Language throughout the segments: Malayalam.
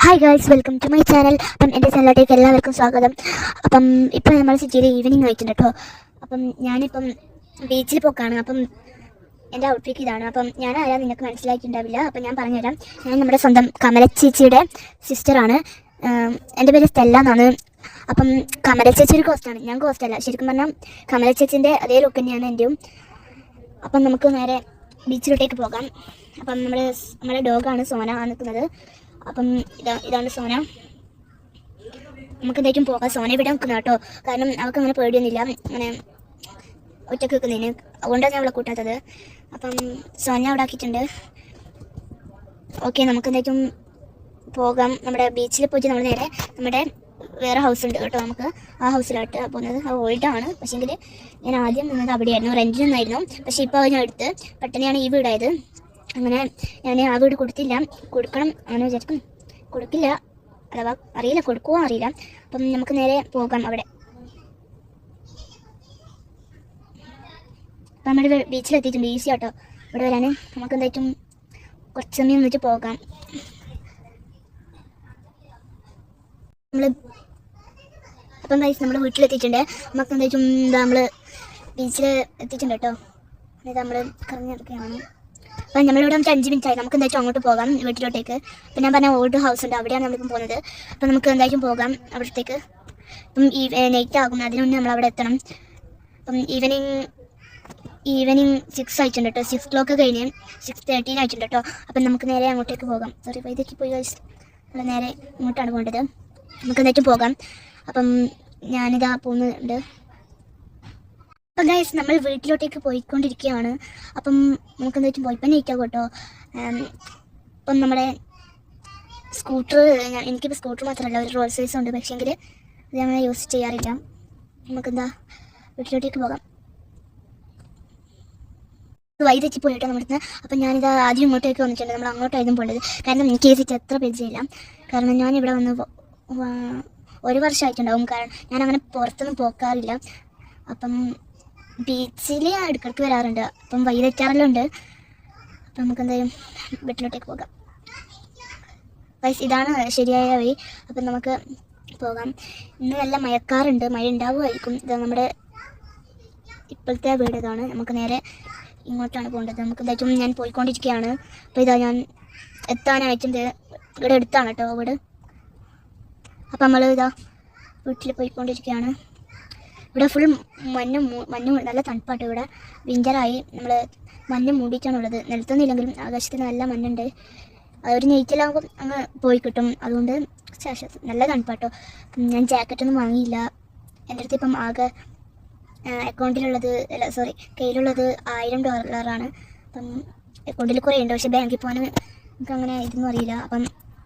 Hi girls, welcome to my channel. അപ്പം എൻ്റെ ചാനലിലേക്ക് എല്ലാവർക്കും സ്വാഗതം. അപ്പം ഇപ്പം നമ്മൾ സിറ്റിയിൽ ഈവനിങ് ആയിട്ടുണ്ട് കേട്ടോ. അപ്പം ഞാനിപ്പം ബീച്ചിൽ പോക്കാണ്. അപ്പം എൻ്റെ ഔട്ട്ഫിറ്റ് ഇതാണ്. അപ്പം ഞാൻ ആരാ നിങ്ങൾക്ക് മനസ്സിലാക്കിയിട്ടുണ്ടാവില്ല. അപ്പം ഞാൻ പറഞ്ഞുതരാം. ഞാൻ നമ്മുടെ സ്വന്തം കമലച്ചേച്ചിയുടെ സിസ്റ്ററാണ്. എൻ്റെ പേര് സ്റ്റെല്ല എന്നാണ്. അപ്പം കമലച്ചേച്ചി ഒരു കോസ്റ്റാണ്, ഞാൻ കോസ്റ്റല്ല. ശരിക്കും പറഞ്ഞാൽ കമലച്ചേച്ചിൻ്റെ അതേ ലുക്ക് തന്നെയാണ് എൻ്റെയും. അപ്പം നമുക്ക് നേരെ ബീച്ചിലോട്ടേക്ക് പോകാം. അപ്പം നമ്മുടെ ഡോഗാണ് സോന നിൽക്കുന്നത്. അപ്പം ഇതാണ് സോന. നമുക്ക് എന്തായിട്ടും പോകാം. സോന ഇവിടെ നിൽക്കുന്ന കേട്ടോ, കാരണം അവൾക്ക് അങ്ങനെ പേടിയൊന്നുമില്ല അങ്ങനെ ഒറ്റക്ക് നിൽക്കുന്നതിന്. അതുകൊണ്ടാണ് ഞാൻ അവളെ കൂട്ടാത്തത്. അപ്പം സോന അവിടെ ആക്കിയിട്ടുണ്ട്. ഓക്കെ, നമുക്ക് എന്തായിട്ടും പോകാം. നമ്മുടെ ബീച്ചിൽ പോയിട്ട് നമ്മൾ നേരെ നമ്മുടെ വേറെ ഹൗസ് ഉണ്ട് കേട്ടോ, നമുക്ക് ആ ഹൗസിലോട്ട് പോകുന്നത്. ആ ഓൾഡാണ്, പക്ഷേങ്കിൽ ഞാൻ ആദ്യം നിന്നത് അവിടെയായിരുന്നു, റെൻറ്റിൽ നിന്നായിരുന്നു. പക്ഷേ ഇപ്പോൾ ഞാൻ എടുത്ത് പെട്ടെന്നാണ് ഈ വീടായത്. അങ്ങനെ ഞാൻ ആ വീട് കൊടുക്കണം അങ്ങനെ വിചാരിക്കും. കൊടുക്കില്ല, അഥവാ അറിയില്ല, കൊടുക്കുമോ അറിയില്ല. അപ്പം നമുക്ക് നേരെ പോകാം അവിടെ. അപ്പം നമ്മൾ ബീച്ചിലെത്തിയിട്ടുണ്ട്. ഈസി ആട്ടോ ഇവിടെ വരാൻ. നമുക്ക് എന്തായിട്ടും കുറച്ച് സമയം നിന്നിട്ട് പോകാം. അപ്പം ഗൈസ് നമ്മൾ വീട്ടിലെത്തിയിട്ടുണ്ട്. നമുക്ക് എന്തായിട്ടും നമ്മൾ ബീച്ചിൽ എത്തിയിട്ടുണ്ട് കേട്ടോ. അതായത് നമ്മൾ കറങ്ങി നടക്കുകയാണ്. അപ്പം നമ്മളിവിടെ നമുക്ക് 5 മിനിറ്റ് ആയി. നമുക്ക് എന്തായാലും അങ്ങോട്ട് പോകാം വീട്ടിലോട്ടേക്ക്. അപ്പം ഞാൻ പറഞ്ഞ ഓൾഡ് ഹൗസ് ഉണ്ട്, അവിടെയാണ് നമ്മളിപ്പം പോകുന്നത്. അപ്പം നമുക്ക് എന്തായാലും പോകാം അവിടത്തേക്ക്. അപ്പം നൈറ്റ് ആകും, അതിന് മുന്നേ നമ്മളവിടെ എത്തണം. അപ്പം ഈവനിങ് 6 ആയിട്ടുണ്ട് കേട്ടോ. 6 o'clock കഴിഞ്ഞ് 6:13 ആയിട്ടുണ്ട് കേട്ടോ. അപ്പം നമുക്ക് നേരെ അങ്ങോട്ടേക്ക് പോകാം. സോറി, ഇതൊക്കെ പോയി നമ്മൾ നേരെ ഇങ്ങോട്ടാണ് പോകേണ്ടത്. നമുക്ക് എന്തായിട്ടും പോകാം. അപ്പം ഞാനിതാ പോകുന്നുണ്ട്. അപ്പം ഗൈസ് നമ്മൾ വീട്ടിലോട്ടേക്ക് പോയിക്കൊണ്ടിരിക്കുകയാണ്. അപ്പം നമുക്ക് എന്തായിട്ടും പോയിപ്പം നയിക്കാം കേട്ടോ. ഇപ്പം നമ്മുടെ സ്കൂട്ടർ, എനിക്കിപ്പോൾ സ്കൂട്ടർ മാത്രമല്ല, ഒരു റോൾസ് റോയ്സ് ഉണ്ട്. പക്ഷേങ്കിൽ അത് ഞങ്ങൾ യൂസ് ചെയ്യാറില്ല. നമുക്കെന്താ വീട്ടിലോട്ടേക്ക് പോകാം. വഴി തെറ്റി പോയിട്ടോ നമ്മുടെ. അപ്പം ഞാനിത് ആദ്യം ഇങ്ങോട്ടേക്ക് വന്നിട്ടുണ്ട്. നമ്മൾ അങ്ങോട്ടായിരുന്നു പോകേണ്ടത്. കാരണം എനിക്ക് ഈ എത്ര പരിചയമില്ല. കാരണം ഞാനിവിടെ വന്ന് 1 വർഷമായിട്ടുണ്ടാവും. കാരണം ഞാൻ അങ്ങനെ പുറത്തൊന്നും പോക്കാറില്ല. അപ്പം ബീച്ചിൽ ഇടയ്ക്കിടയ്ക്ക് വരാറുണ്ട്. അപ്പം വഴി തെറ്റാറെല്ലാം. അപ്പം നമുക്ക് എന്തായാലും വീട്ടിലോട്ടേക്ക് പോകാം. പൈസ ഇതാണ് ശരിയായ വഴി. അപ്പം നമുക്ക് പോകാം. ഇന്ന് നല്ല മഴക്കാറുണ്ട്, മഴ ഉണ്ടാവുമായിരിക്കും. ഇത് നമ്മുടെ ഇപ്പോഴത്തെ വീട് ഇതാണ്. നമുക്ക് നേരെ ഇങ്ങോട്ടാണ് പോകേണ്ടത്. നമുക്ക് എന്തായാലും ഞാൻ പോയിക്കൊണ്ടിരിക്കുകയാണ്. അപ്പോൾ ഇതാ ഞാൻ എത്താനായിട്ടുണ്ട്. ഇവിടെ അടുത്താണ് കേട്ടോ വീട്. അപ്പം നമ്മൾ ഇതാ വീട്ടിൽ പോയിക്കൊണ്ടിരിക്കുകയാണ്. ഇവിടെ ഫുൾ മഞ്ഞ് നല്ല തണുപ്പാട്ടോ. ഇവിടെ വിൻ്ററായി. നമ്മൾ മഞ്ഞ് മൂടിയിട്ടാണുള്ളത്. നിലത്തൊന്നുമില്ലെങ്കിലും ആകാശത്തിന് നല്ല മഞ്ഞുണ്ട്. ഒരു നെയ്റ്റിലാകുമ്പോൾ അങ്ങ് പോയി കിട്ടും. അതുകൊണ്ട് നല്ല തണുപ്പാട്ടോ. ഞാൻ ജാക്കറ്റൊന്നും വാങ്ങിയില്ല. എൻ്റെ അടുത്ത് ഇപ്പം ആകെ കയ്യിലുള്ളത് $1000. അപ്പം അക്കൗണ്ടിൽ കുറേ ഉണ്ട്. പക്ഷേ ബാങ്കിൽ പോകാൻ നമുക്ക് അങ്ങനെ ഇതൊന്നും അറിയില്ല. അപ്പം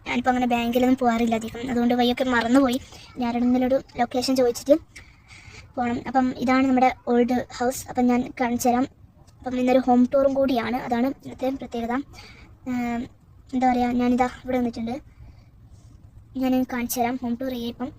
ഞാനിപ്പോൾ അങ്ങനെ ബാങ്കിലൊന്നും പോകാറില്ല അധികം. അതുകൊണ്ട് വഴിയൊക്കെ മറന്നുപോയി. ഞാനെന്തെങ്കിലും ഒരു ലൊക്കേഷൻ ചോദിച്ചിട്ട് പോകണം. അപ്പം ഇതാണ് നമ്മുടെ ഓൾഡ് ഹൗസ്. അപ്പം ഞാൻ കാണിച്ചു തരാം. അപ്പം ഇന്നൊരു ഹോം ടൂറും കൂടിയാണ്, അതാണ് ഇന്നത്തെ പ്രത്യേകത. എന്താ പറയുക, ഞാനിതാ ഇവിടെ വന്നിട്ടുണ്ട്. ഞാൻ കാണിച്ചു തരാം. ഹോം ടൂർ ചെയ്യാം ഇപ്പം.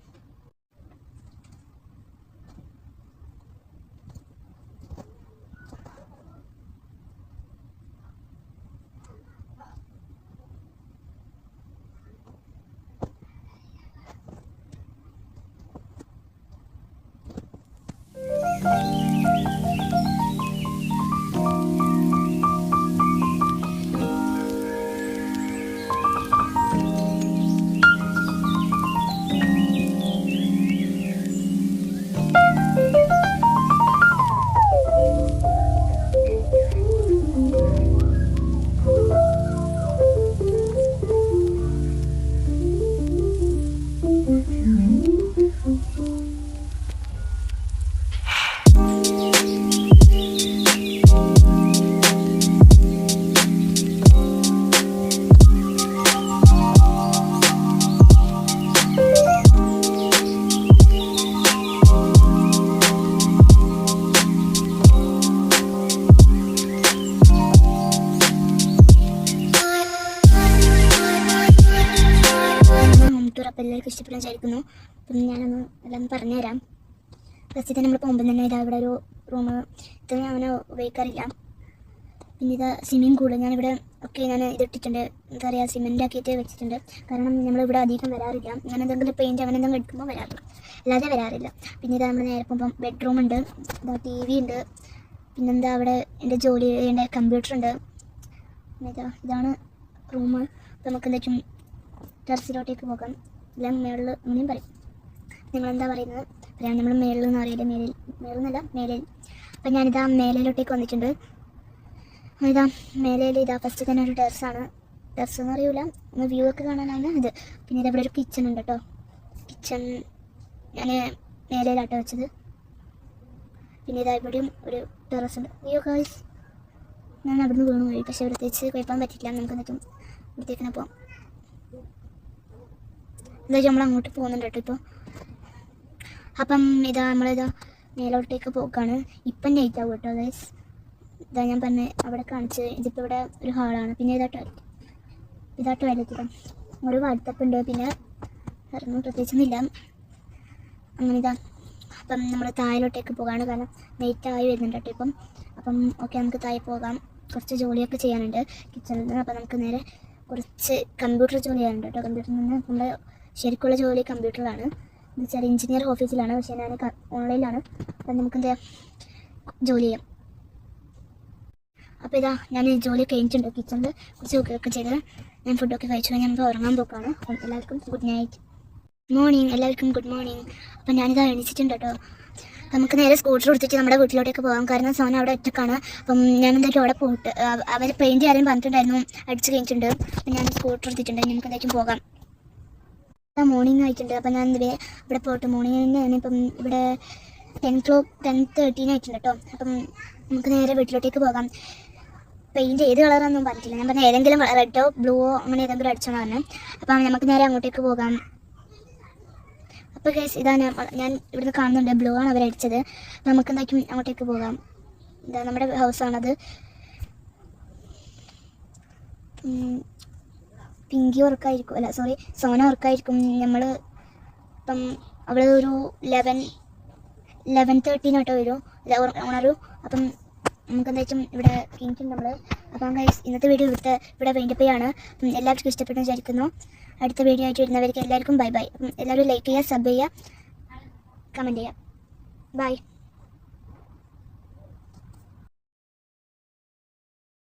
അപ്പോൾ എല്ലാവർക്കും ഇഷ്ടപ്പെടാൻ വിചാരിക്കുന്നു. അപ്പം ഞാനൊന്ന് എല്ലാം പറഞ്ഞുതരാം. ഫസ്റ്റ് തന്നെ നമ്മൾ പോകുമ്പോൾ തന്നെ ഇതാ ഇവിടെ ഒരു റൂം. ഇത് ഞാൻ അങ്ങനെ ഉപയോഗിക്കാറില്ല. പിന്നെ ഇത് സ്വിമ്മിങ് പൂള് ഞാനിവിടെ ഒക്കെ ഞാൻ ഇതിട്ടിട്ടുണ്ട്, എന്താ പറയുക, സിമെൻ്റ് ആക്കിയിട്ട് വെച്ചിട്ടുണ്ട്. കാരണം നമ്മളിവിടെ അധികം വരാറില്ല, ഞാൻ എന്തെങ്കിലും പെയിൻറ്റ് അങ്ങനെ എന്തെങ്കിലും എടുക്കുമ്പോൾ വരാറുള്ളൂ, അല്ലാതെ വരാറില്ല. പിന്നെ ഇത് നമ്മൾ നേരെ പോകുമ്പം ബെഡ്റൂം ഉണ്ട്, ഇതാ TV ഉണ്ട്, പിന്നെന്താ അവിടെ എൻ്റെ ജോലി ചെയ്യേണ്ട കമ്പ്യൂട്ടർ ഉണ്ട്. പിന്നെ ഇതാണ് റൂം. അപ്പോൾ നമുക്ക് എന്തായാലും ടെറസിലോട്ടേക്ക് പോകാം. എല്ലാം മേളിൽ അങ്ങനെയും പറയും, നിങ്ങളെന്താ പറയുന്നത് പറയാം. നമ്മൾ മേളിൽ എന്ന് അറിയില്ല, മേളിൽ മേലിൽ. അപ്പം ഞാനിതാ മേലയിലോട്ടേക്ക് വന്നിട്ടുണ്ട്. ഇതാ മേലയിൽ ഇതാ ഫസ്റ്റ് തന്നെ ഒരു ടെറസാണ്, ടെറസ് എന്ന് അറിയില്ല, ഒന്ന് വ്യൂ ഒക്കെ കാണാനാണ് ഇത്. പിന്നെ ഇതവിടെ ഒരു കിച്ചൺ ഉണ്ട് കേട്ടോ, കിച്ചൺ ഞാൻ മേലയിലാട്ടോ വെച്ചത്. പിന്നെ ഇതാ ഇവിടെയും ഒരു ടെറസ് ഉണ്ട്. അയ്യോ ഗായ്സ്, ഞാൻ അവിടുന്ന് വീണു പോയി, പക്ഷേ പ്രത്യേകിച്ച് കുഴപ്പം പറ്റില്ല. നമുക്ക് എന്നിട്ടും ഇവിടത്തേക്കിനെ പോകാം. എന്തായാലും നമ്മൾ അങ്ങോട്ട് പോകുന്നുണ്ട് കേട്ടോ ഇപ്പോൾ. അപ്പം ഇതാ നമ്മളിതാ മേലോട്ടേക്ക് പോക്കാണ്. ഇപ്പം നൈറ്റ് ആവും കേട്ടോ ഗൈസ്. ഇതാ ഞാൻ പറഞ്ഞ് അവിടെ കാണിച്ച്, ഇതിപ്പോൾ ഇവിടെ ഒരു ഹാളാണ്. പിന്നെ ഇതാ ടോയ്ലറ്റ് ഇതാ ഒരു വാട്സപ്പുണ്ട്, പിന്നെ വേറൊന്നും പ്രത്യേകിച്ചൊന്നുമില്ല. അങ്ങനെ ഇതാ അപ്പം നമ്മൾ താഴോട്ടേക്ക് പോകാണ്, കാരണം നൈറ്റ് ആയി വരുന്നുണ്ട് കേട്ടോ ഇപ്പം. അപ്പം ഓക്കെ, നമുക്ക് താഴെ പോകാം. കുറച്ച് ജോലിയൊക്കെ ചെയ്യാനുണ്ട് കിച്ചണിൽ നിന്ന്. അപ്പം നമുക്ക് നേരെ കുറച്ച് കമ്പ്യൂട്ടർ ജോലി ചെയ്യാനുണ്ട് കേട്ടോ. കമ്പ്യൂട്ടറിൽ നിന്ന് നമ്മുടെ ശരിക്കുള്ള ജോലി കമ്പ്യൂട്ടറിലാണ്, എന്ന് വെച്ചാൽ എഞ്ചിനീയർ ഓഫീസിലാണ്, പക്ഷേ ഞാൻ ഓൺലൈനിലാണ്. അപ്പം നമുക്ക് എന്താ ജോലി ചെയ്യാം. അപ്പോൾ ഇതാ ഞാൻ ജോലി കഴിഞ്ഞിട്ടുണ്ട്, കിച്ചണിൽ കുറച്ച് കുക്കൊക്കെ ചെയ്ത് ഞാൻ ഫുഡൊക്കെ കഴിച്ചു. ഞാൻ ഇപ്പോൾ ഉറങ്ങാൻ പോക്കാണ്. അപ്പം എല്ലാവർക്കും ഗുഡ് നൈറ്റ്, മോർണിംഗ്, എല്ലാവർക്കും ഗുഡ് മോർണിംഗ്. അപ്പം ഞാനിതാ എണീച്ചിട്ടുണ്ട് കേട്ടോ. നമുക്ക് നേരെ സ്കൂട്ടർ എടുത്തിട്ട് നമ്മുടെ വീട്ടിലോട്ടേക്ക് പോകാം, കാരണം സോന അവിടെ ഒറ്റക്കാണ്. അപ്പം ഞാൻ എന്തായാലും അവിടെ പോയിട്ട് അവർ പെയിൻറ്റ് ചെയ്യാനും പറഞ്ഞിട്ടുണ്ടായിരുന്നു, അടിച്ച് കഴിഞ്ഞിട്ടുണ്ട്. അപ്പം ഞാൻ സ്കൂട്ടർ എടുത്തിട്ടുണ്ട്, നമുക്ക് എന്തായാലും പോകാം. മോർണിംഗ് ആയിട്ടുണ്ട്. അപ്പം ഞാൻ ഇവിടെ പോയിട്ട് മോർണിംഗ് തന്നെയാണ്. ഇപ്പം ഇവിടെ 10:13 ആയിട്ടുണ്ട് കേട്ടോ. അപ്പം നമുക്ക് നേരെ വീട്ടിലോട്ടേക്ക് പോകാം. പെയിൻറ്റ് ഏത് കളറാണെന്നും പറഞ്ഞിട്ടില്ല, ഞാൻ പറഞ്ഞ ഏതെങ്കിലും റെഡോ ബ്ലൂവോ അങ്ങനെ ഏതെങ്കിലും അടിച്ചോന്ന് പറഞ്ഞു. അപ്പം നമുക്ക് നേരെ അങ്ങോട്ടേക്ക് പോകാം. അപ്പോൾ ഗൈസ് ഇതാ ഞാൻ ഇവിടുന്ന് കാണുന്നുണ്ട്, ബ്ലൂ ആണ് അവരടിച്ചത്. നമുക്ക് എന്തായാലും അങ്ങോട്ടേക്ക് പോകാം. ഇതാ നമ്മുടെ ഹൗസാണത്. പിങ്കി ഉറക്കായിരിക്കും, അല്ല സോറി, സോന ഉറക്കായിരിക്കും. നമ്മൾ ഇപ്പം അവിടെ ഒരു 11:13 ആട്ടോ വരും ഉണരൂ. അപ്പം നമുക്ക് എന്തായാലും ഇവിടെ കഴിഞ്ഞിട്ടുണ്ട് നമ്മൾ. അപ്പം ഗൈസ് ഇന്നത്തെ വീഡിയോ ഇവിടെ വൈൻഡപ്പ് ചെയ്യാണ്. എല്ലാവർക്കും ഇഷ്ടപ്പെട്ടു വിചാരിക്കുന്നു. അടുത്ത വീഡിയോ ആയിട്ട് വരുന്നവർക്ക് എല്ലാവർക്കും ബൈ ബൈ. അപ്പം എല്ലാവരും ലൈക്ക് ചെയ്യുക, സബ് ചെയ്യുക, കമൻറ്റ് ചെയ്യുക. ബൈ.